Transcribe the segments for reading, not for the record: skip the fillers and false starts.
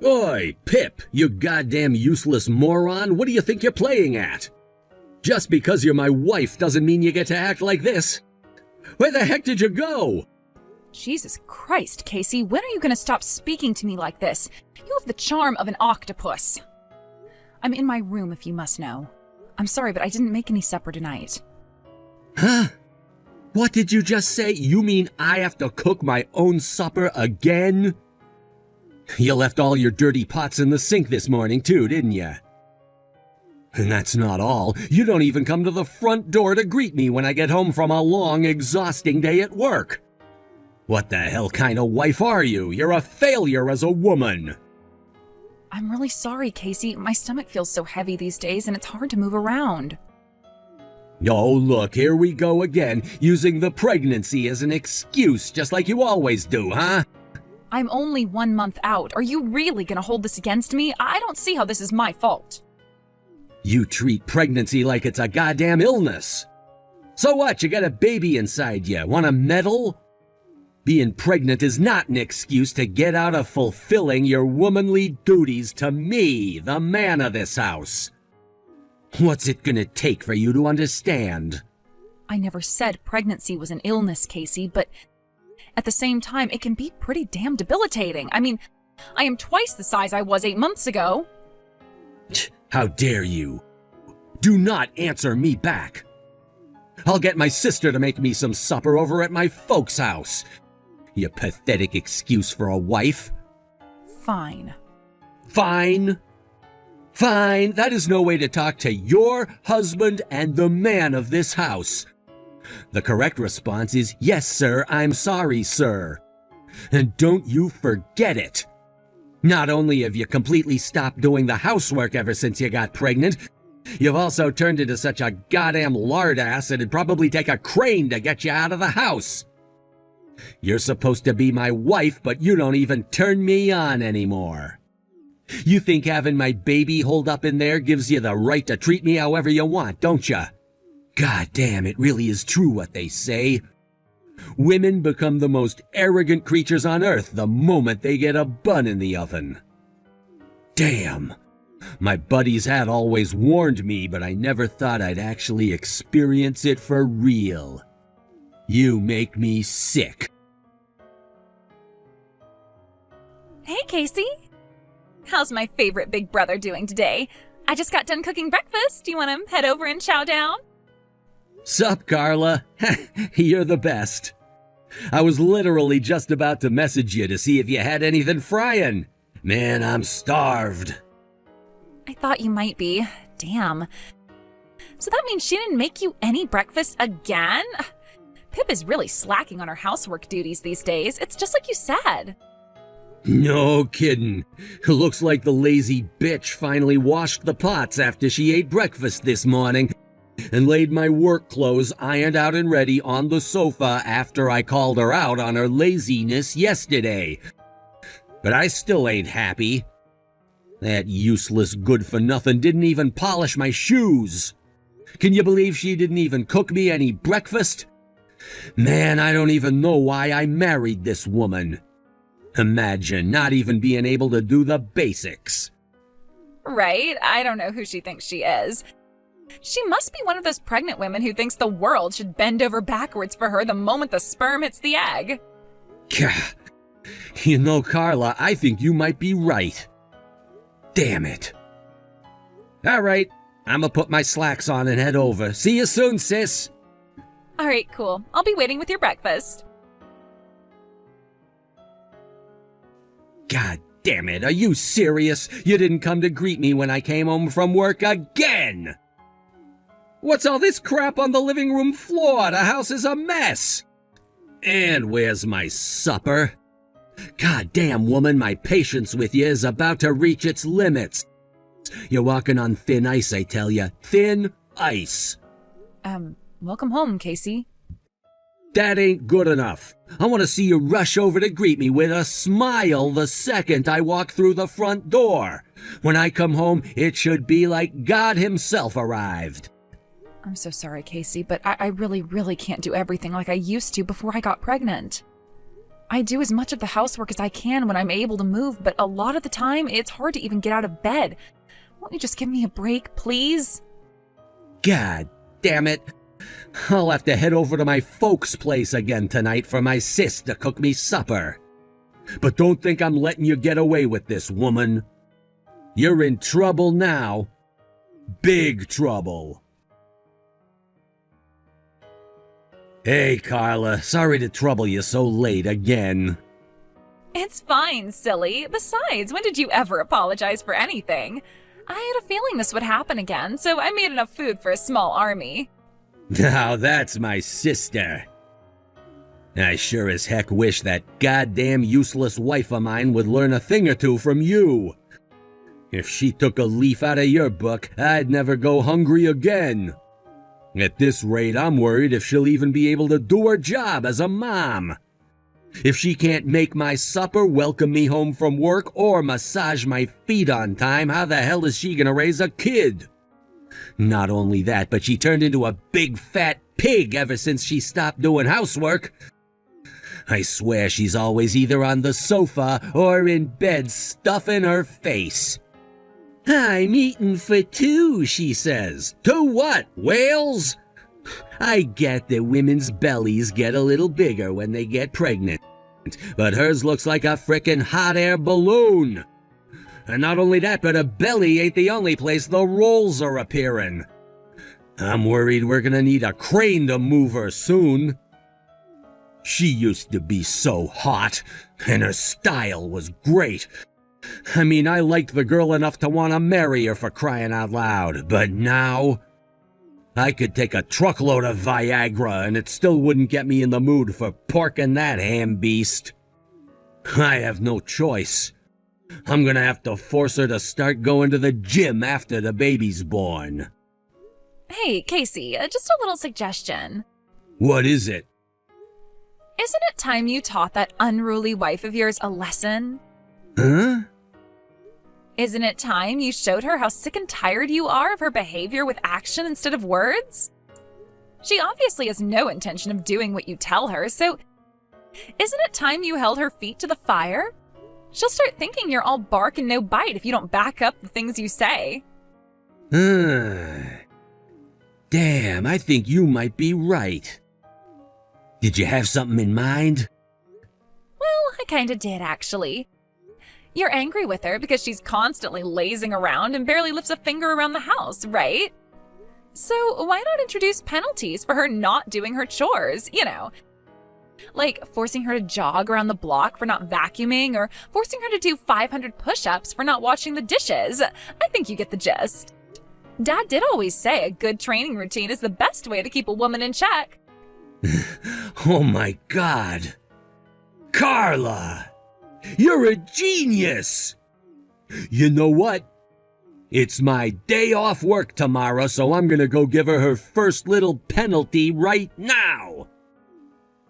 Oi, Pip, you goddamn useless moron, what do you think you're playing at? Just because you're my wife doesn't mean you get to act like this. Where the heck did you go? Jesus Christ, Casey, when are you gonna stop speaking to me like this? You have the charm of an octopus. I'm in my room, if you must know. I'm sorry, but I didn't make any supper tonight. Huh? What did you just say? You mean I have to cook my own supper again? You left all your dirty pots in the sink this morning too, didn't you? And that's not all. You don't even come to the front door to greet me when I get home from a long, exhausting day at work. What the hell kind of wife are you? You're a failure as a woman. I'm really sorry, Casey. My stomach feels so heavy these days and it's hard to move around. Oh, look, here we go again, using the pregnancy as an excuse, just like you always do, huh? I'm only 1 month out. Are you really gonna hold this against me? I don't see how this is my fault. You treat pregnancy like it's a goddamn illness. So what, you got a baby inside you, want a medal? Being pregnant is not an excuse to get out of fulfilling your womanly duties to me, the man of this house. What's it gonna take for you to understand? I never said pregnancy was an illness, Casey, but at the same time, it can be pretty damn debilitating. I mean, I am twice the size I was 8 months ago. How dare you? Do not answer me back. I'll get my sister to make me some supper over at my folks' house. You pathetic excuse for a wife. Fine. Fine? Fine, that is no way to talk to your husband and the man of this house. The correct response is, yes, sir, I'm sorry, sir. And don't you forget it. Not only have you completely stopped doing the housework ever since you got pregnant, you've also turned into such a goddamn lard ass it'd probably take a crane to get you out of the house. You're supposed to be my wife, but you don't even turn me on anymore. You think having my baby holed up in there gives you the right to treat me however you want, don't you? God damn, it really is true what they say. Women become the most arrogant creatures on earth the moment they get a bun in the oven. Damn. My buddies had always warned me, but I never thought I'd actually experience it for real. You make me sick. Hey, Casey. How's my favorite big brother doing today? I just got done cooking breakfast. Do you want to head over and chow down? Sup, Carla? You're the best. I was literally just about to message you to see if you had anything frying. Man, I'm starved. I thought you might be. Damn. So that means she didn't make you any breakfast again? Pip is really slacking on her housework duties these days. It's just like you said. No kidding. Looks like the lazy bitch finally washed the pots after she ate breakfast this morning and laid my work clothes ironed out and ready on the sofa after I called her out on her laziness yesterday. But I still ain't happy. That useless good-for-nothing didn't even polish my shoes. Can you believe she didn't even cook me any breakfast? Man, I don't even know why I married this woman. Imagine not even being able to do the basics. Right? I don't know who she thinks she is. She must be one of those pregnant women who thinks the world should bend over backwards for her the moment the sperm hits the egg. Gah. You know, Carla, I think you might be right. Damn it. All right, I'm gonna put my slacks on and head over. See you soon, sis. All right, cool. I'll be waiting with your breakfast. God damn it, are you serious? You didn't come to greet me when I came home from work again! What's all this crap on the living room floor? The house is a mess! And where's my supper? God damn, woman, my patience with you is about to reach its limits. You're walking on thin ice, I tell you. Thin ice. Welcome home, Casey. That ain't good enough. I want to see you rush over to greet me with a smile the second I walk through the front door. When I come home, it should be like God himself arrived. I'm so sorry, Casey, but I really, really can't do everything like I used to before I got pregnant. I do as much of the housework as I can when I'm able to move, but a lot of the time, it's hard to even get out of bed. Won't you just give me a break, please? God damn it. I'll have to head over to my folks' place again tonight for my sis to cook me supper. But don't think I'm letting you get away with this, woman. You're in trouble now. Big trouble. Hey, Carla. Sorry to trouble you so late again. It's fine, silly. Besides, when did you ever apologize for anything? I had a feeling this would happen again, so I made enough food for a small army. Now that's my sister. I sure as heck wish that goddamn useless wife of mine would learn a thing or two from you. If she took a leaf out of your book, I'd never go hungry again. At this rate, I'm worried if she'll even be able to do her job as a mom. If she can't make my supper, welcome me home from work, or massage my feet on time, how the hell is she gonna raise a kid? Not only that, but she turned into a big fat pig ever since she stopped doing housework. I swear she's always either on the sofa or in bed stuffing her face. I'm eating for two, she says. To what, whales? I get that women's bellies get a little bigger when they get pregnant, but hers looks like a frickin' hot air balloon. And not only that, but her belly ain't the only place the rolls are appearing. I'm worried we're gonna need a crane to move her soon. She used to be so hot, and her style was great. I mean, I liked the girl enough to want to marry her, for crying out loud, but now I could take a truckload of Viagra and it still wouldn't get me in the mood for porking that ham beast. I have no choice. I'm gonna have to force her to start going to the gym after the baby's born. Hey, Casey, just a little suggestion. What is it? Isn't it time you taught that unruly wife of yours a lesson? Huh? Isn't it time you showed her how sick and tired you are of her behavior with action instead of words? She obviously has no intention of doing what you tell her, so isn't it time you held her feet to the fire? She'll start thinking you're all bark and no bite if you don't back up the things you say. Damn, I think you might be right. Did you have something in mind? Well, I kinda did, actually. You're angry with her because she's constantly lazing around and barely lifts a finger around the house, right? So why not introduce penalties for her not doing her chores, you know? Like forcing her to jog around the block for not vacuuming, or forcing her to do 500 push-ups for not washing the dishes. I think you get the gist. Dad did always say a good training routine is the best way to keep a woman in check. Oh my God. Carla! You're a genius! You know what? It's my day off work tomorrow, so I'm gonna go give her her first little penalty right now!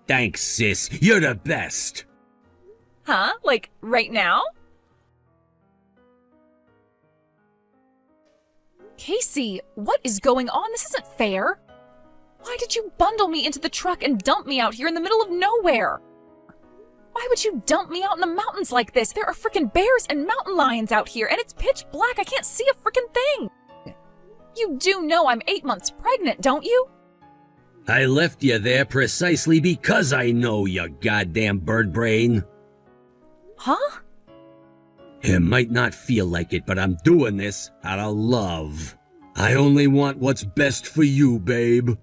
Thanks, sis. You're the best. Huh? Like, right now? Casey, what is going on? This isn't fair. Why did you bundle me into the truck and dump me out here in the middle of nowhere? Why would you dump me out in the mountains like this? There are frickin' bears and mountain lions out here, and it's pitch black. I can't see a frickin' thing. You do know I'm 8 months pregnant, don't you? I left you there precisely because I know, you goddamn bird brain. Huh? It might not feel like it, but I'm doing this out of love. I only want what's best for you, babe.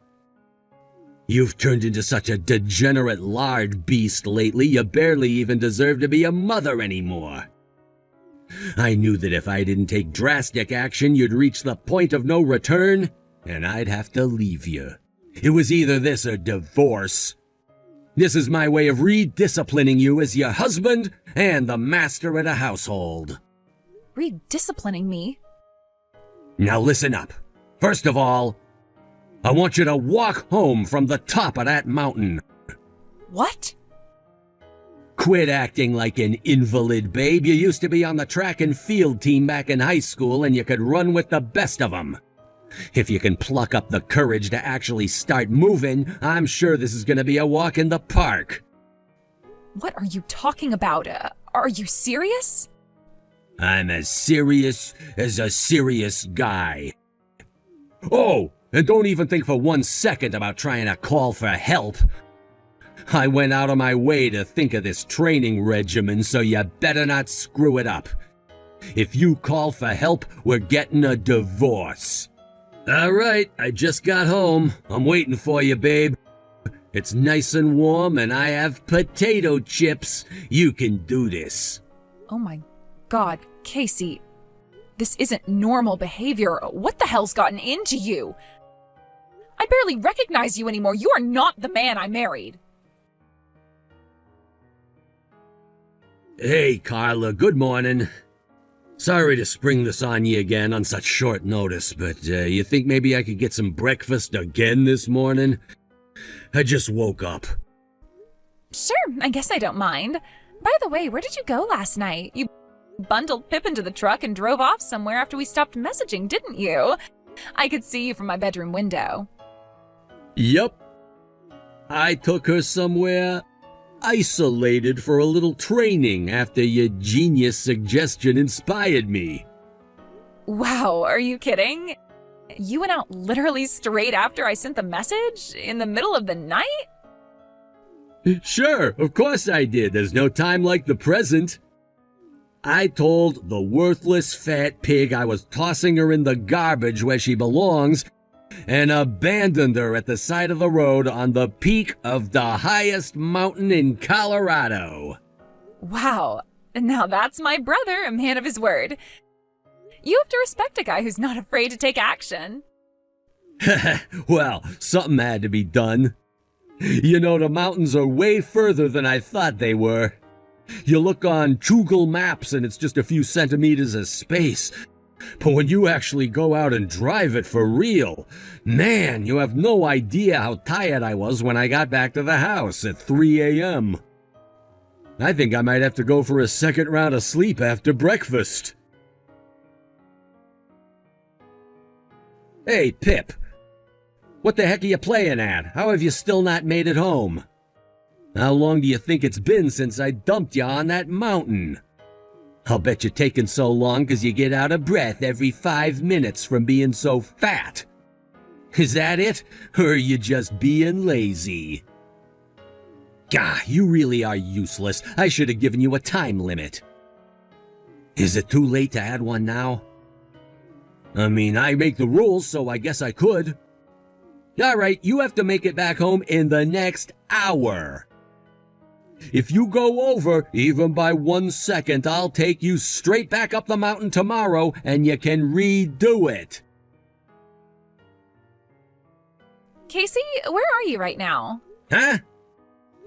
You've turned into such a degenerate lard beast lately, you barely even deserve to be a mother anymore. I knew that if I didn't take drastic action, you'd reach the point of no return, and I'd have to leave you. It was either this or divorce. This is my way of redisciplining you as your husband and the master of the household. Redisciplining me? Now listen up. First of all, I want you to walk home from the top of that mountain. What? Quit acting like an invalid, babe. You used to be on the track and field team back in high school, and you could run with the best of them. If you can pluck up the courage to actually start moving, I'm sure this is going to be a walk in the park. What are you talking about? Are you serious? I'm as serious as a serious guy. Oh, and don't even think for 1 second about trying to call for help. I went out of my way to think of this training regimen, so you better not screw it up. If you call for help, we're getting a divorce. All right, I just got home. I'm waiting for you, babe. It's nice and warm, and I have potato chips. You can do this. Oh my God, Casey. This isn't normal behavior. What the hell's gotten into you? I barely recognize you anymore. You are not the man I married. Hey, Carla, good morning. Sorry to spring this on you again on such short notice, but you think maybe I could get some breakfast again this morning? I just woke up. Sure, I guess I don't mind. By the way, where did you go last night? You bundled Pip into the truck and drove off somewhere after we stopped messaging, didn't you? I could see you from my bedroom window. Yup. I took her somewhere isolated for a little training after your genius suggestion inspired me. Wow, are you kidding? You went out literally straight after I sent the message? In the middle of the night? Sure, of course I did. There's no time like the present. I told the worthless fat pig I was tossing her in the garbage where she belongs and abandoned her at the side of the road on the peak of the highest mountain in Colorado. Wow, now that's my brother, a man of his word. You have to respect a guy who's not afraid to take action. Well, something had to be done. You know, the mountains are way further than I thought they were. You look on Google Maps and it's just a few centimeters of space. But when you actually go out and drive it for real, man, you have no idea how tired I was when I got back to the house at 3 a.m. I think I might have to go for a second round of sleep after breakfast. Hey, Pip. What the heck are you playing at? How have you still not made it home? How long do you think it's been since I dumped you on that mountain? I'll bet you're taking so long because you get out of breath every 5 minutes from being so fat. Is that it? Or are you just being lazy? Gah, you really are useless. I should have given you a time limit. Is it too late to add one now? I mean, I make the rules, so I guess I could. All right, you have to make it back home in the next hour. If you go over, even by 1 second, I'll take you straight back up the mountain tomorrow and you can redo it. Casey, where are you right now? Huh?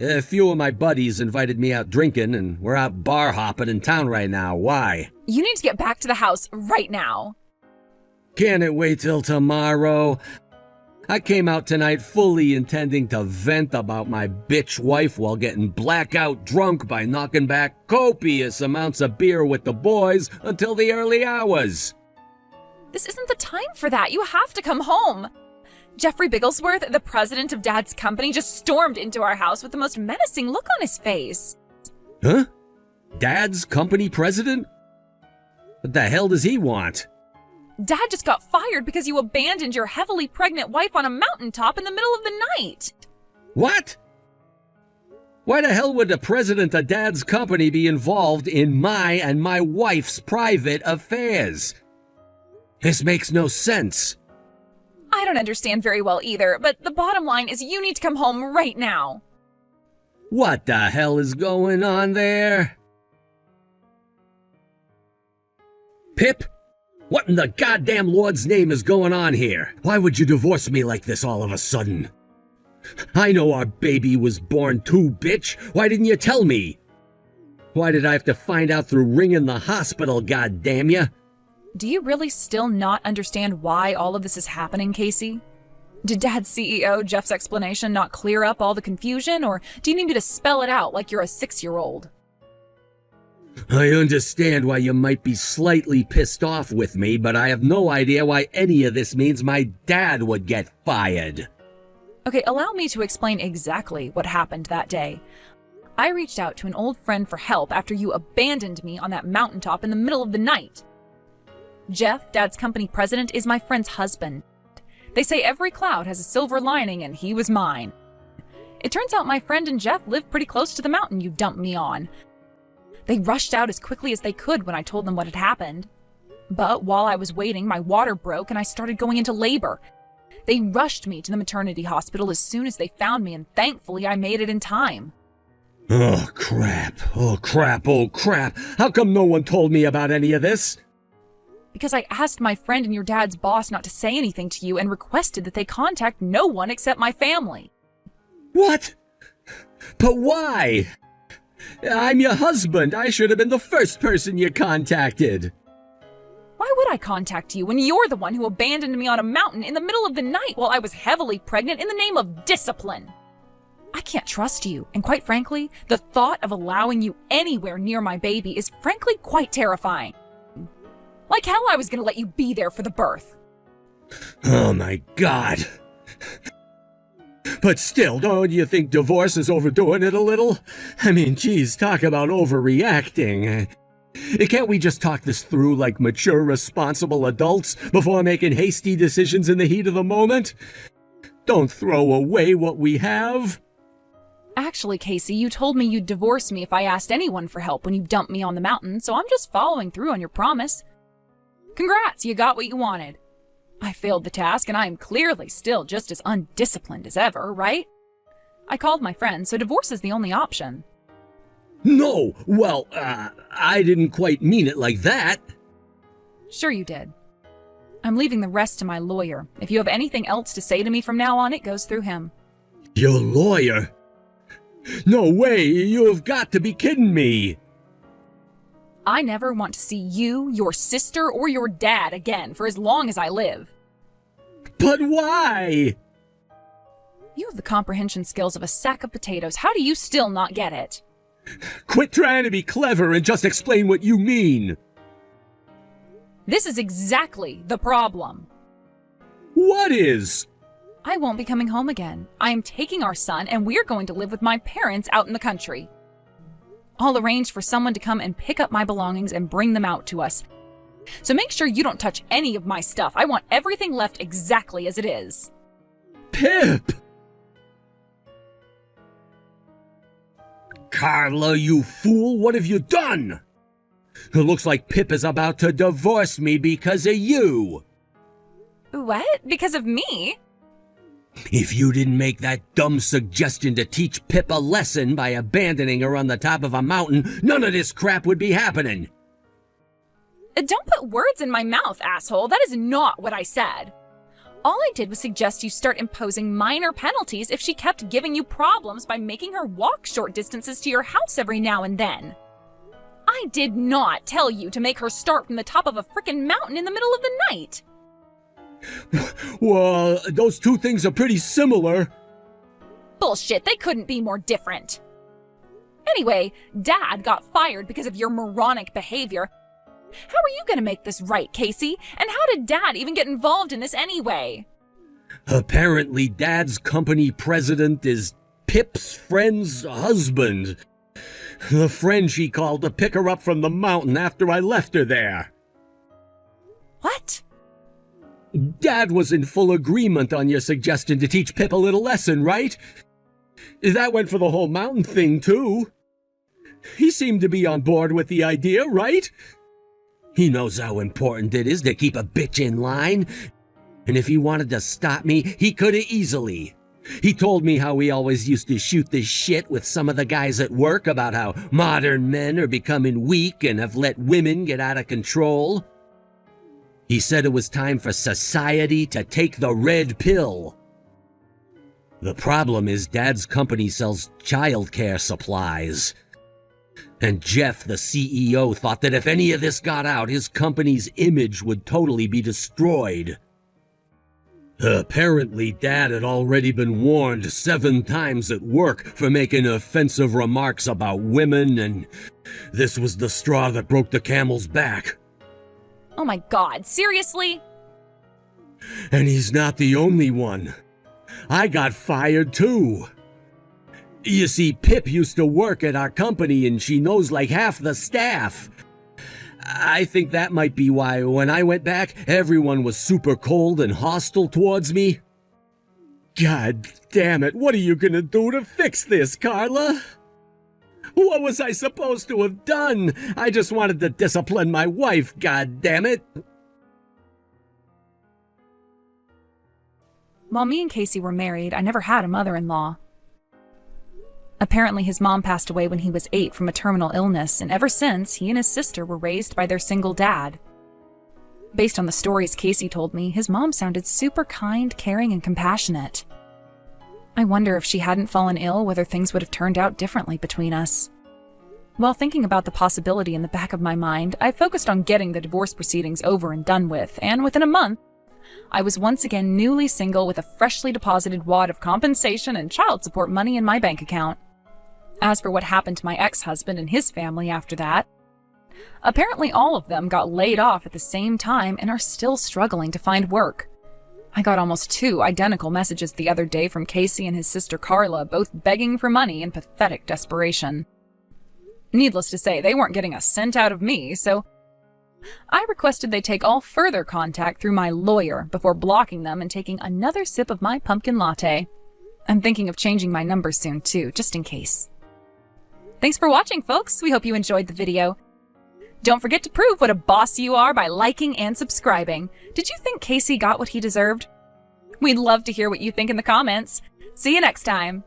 A few of my buddies invited me out drinking and we're out bar hopping in town right now. Why? You need to get back to the house right now. Can't it wait till tomorrow? I came out tonight fully intending to vent about my bitch wife while getting blackout drunk by knocking back copious amounts of beer with the boys until the early hours. This isn't the time for that. You have to come home. Jeffrey Bigglesworth, the president of Dad's company, just stormed into our house with the most menacing look on his face. Huh? Dad's company president? What the hell does he want? Dad just got fired because you abandoned your heavily pregnant wife on a mountaintop in the middle of the night. What? Why the hell would the president of Dad's company be involved in my and my wife's private affairs? This makes no sense. I don't understand very well either, but the bottom line is you need to come home right now. What the hell is going on there? Pip? What in the goddamn Lord's name is going on here? Why would you divorce me like this all of a sudden? I know our baby was born too, bitch. Why didn't you tell me? Why did I have to find out through ringing the hospital, goddamn ya? Do you really still not understand why all of this is happening, Casey? Did Dad's CEO, Jeff's explanation, not clear up all the confusion, or do you need me to spell it out like you're a 6-year-old? I understand why you might be slightly pissed off with me, but I have no idea why any of this means my dad would get fired. Okay, allow me to explain exactly what happened that day. I reached out to an old friend for help after you abandoned me on that mountaintop in the middle of the night. Jeff, Dad's company president, is my friend's husband. They say every cloud has a silver lining, and he was mine. It turns out my friend and Jeff live pretty close to the mountain you dumped me on. They rushed out as quickly as they could when I told them what had happened. But while I was waiting, my water broke and I started going into labor. They rushed me to the maternity hospital as soon as they found me, and thankfully I made it in time. Oh, crap. Oh, crap. Oh, crap. How come no one told me about any of this? Because I asked my friend and your dad's boss not to say anything to you and requested that they contact no one except my family. What? But why? I'm your husband. I should have been the first person you contacted. Why would I contact you when you're the one who abandoned me on a mountain in the middle of the night while I was heavily pregnant in the name of discipline? I can't trust you, and quite frankly, the thought of allowing you anywhere near my baby is frankly quite terrifying. Like hell I was gonna let you be there for the birth. Oh my God. But still, don't you think divorce is overdoing it a little? I mean, geez, talk about overreacting. Can't we just talk this through like mature, responsible adults before making hasty decisions in the heat of the moment? Don't throw away what we have. Actually, Casey, you told me you'd divorce me if I asked anyone for help when you dumped me on the mountain, so I'm just following through on your promise. Congrats, you got what you wanted. I failed the task, and I am clearly still just as undisciplined as ever, right? I called my friend, so divorce is the only option. No, well, I didn't quite mean it like that. Sure you did. I'm leaving the rest to my lawyer. If you have anything else to say to me from now on, it goes through him. Your lawyer? No way, you have got to be kidding me. I never want to see you, your sister, or your dad again for as long as I live. But why? You have the comprehension skills of a sack of potatoes. How do you still not get it? Quit trying to be clever and just explain what you mean. This is exactly the problem. What is? I won't be coming home again. I am taking our son, and we're going to live with my parents out in the country. I'll arrange for someone to come and pick up my belongings and bring them out to us. So make sure you don't touch any of my stuff. I want everything left exactly as it is. Pip! Carla, you fool, what have you done? It looks like Pip is about to divorce me because of you. What? Because of me? If you didn't make that dumb suggestion to teach Pip a lesson by abandoning her on the top of a mountain, none of this crap would be happening. Don't put words in my mouth, asshole. That is not what I said. All I did was suggest you start imposing minor penalties if she kept giving you problems by making her walk short distances to your house every now and then. I did not tell you to make her start from the top of a frickin' mountain in the middle of the night. Well, those two things are pretty similar. Bullshit, they couldn't be more different. Anyway, Dad got fired because of your moronic behavior. How are you gonna make this right, Casey? And how did Dad even get involved in this anyway? Apparently, Dad's company president is Pip's friend's husband. The friend she called to pick her up from the mountain after I left her there. What? Dad was in full agreement on your suggestion to teach Pip a little lesson, right? That went for the whole mountain thing, too. He seemed to be on board with the idea, right? He knows how important it is to keep a bitch in line. And if he wanted to stop me, he could have easily. He told me how he always used to shoot the shit with some of the guys at work about how modern men are becoming weak and have let women get out of control. He said it was time for society to take the red pill. The problem is Dad's company sells childcare supplies. And Jeff, the CEO, thought that if any of this got out, his company's image would totally be destroyed. Apparently, Dad had already been warned 7 times at work for making offensive remarks about women, and this was the straw that broke the camel's back. Oh my God, seriously? And he's not the only one. I got fired too. You see, Pip used to work at our company and she knows like half the staff. I think that might be why when I went back, everyone was super cold and hostile towards me. God damn it, what are you gonna do to fix this, Carla? What was I supposed to have done? I just wanted to discipline my wife, god damn it. While me and Casey were married, I never had a mother-in-law. Apparently, his mom passed away when he was 8 from a terminal illness, and ever since, he and his sister were raised by their single dad. Based on the stories Casey told me, his mom sounded super kind, caring, and compassionate. I wonder if she hadn't fallen ill, whether things would have turned out differently between us. While thinking about the possibility in the back of my mind, I focused on getting the divorce proceedings over and done with, and within a month, I was once again newly single with a freshly deposited wad of compensation and child support money in my bank account. As for what happened to my ex-husband and his family after that, apparently all of them got laid off at the same time and are still struggling to find work. I got almost 2 identical messages the other day from Casey and his sister Carla, both begging for money in pathetic desperation. Needless to say, they weren't getting a cent out of me, so I requested they take all further contact through my lawyer before blocking them and taking another sip of my pumpkin latte. I'm thinking of changing my number soon too, just in case. Thanks for watching, folks. We hope you enjoyed the video. Don't forget to prove what a boss you are by liking and subscribing. Did you think Casey got what he deserved? We'd love to hear what you think in the comments. See you next time.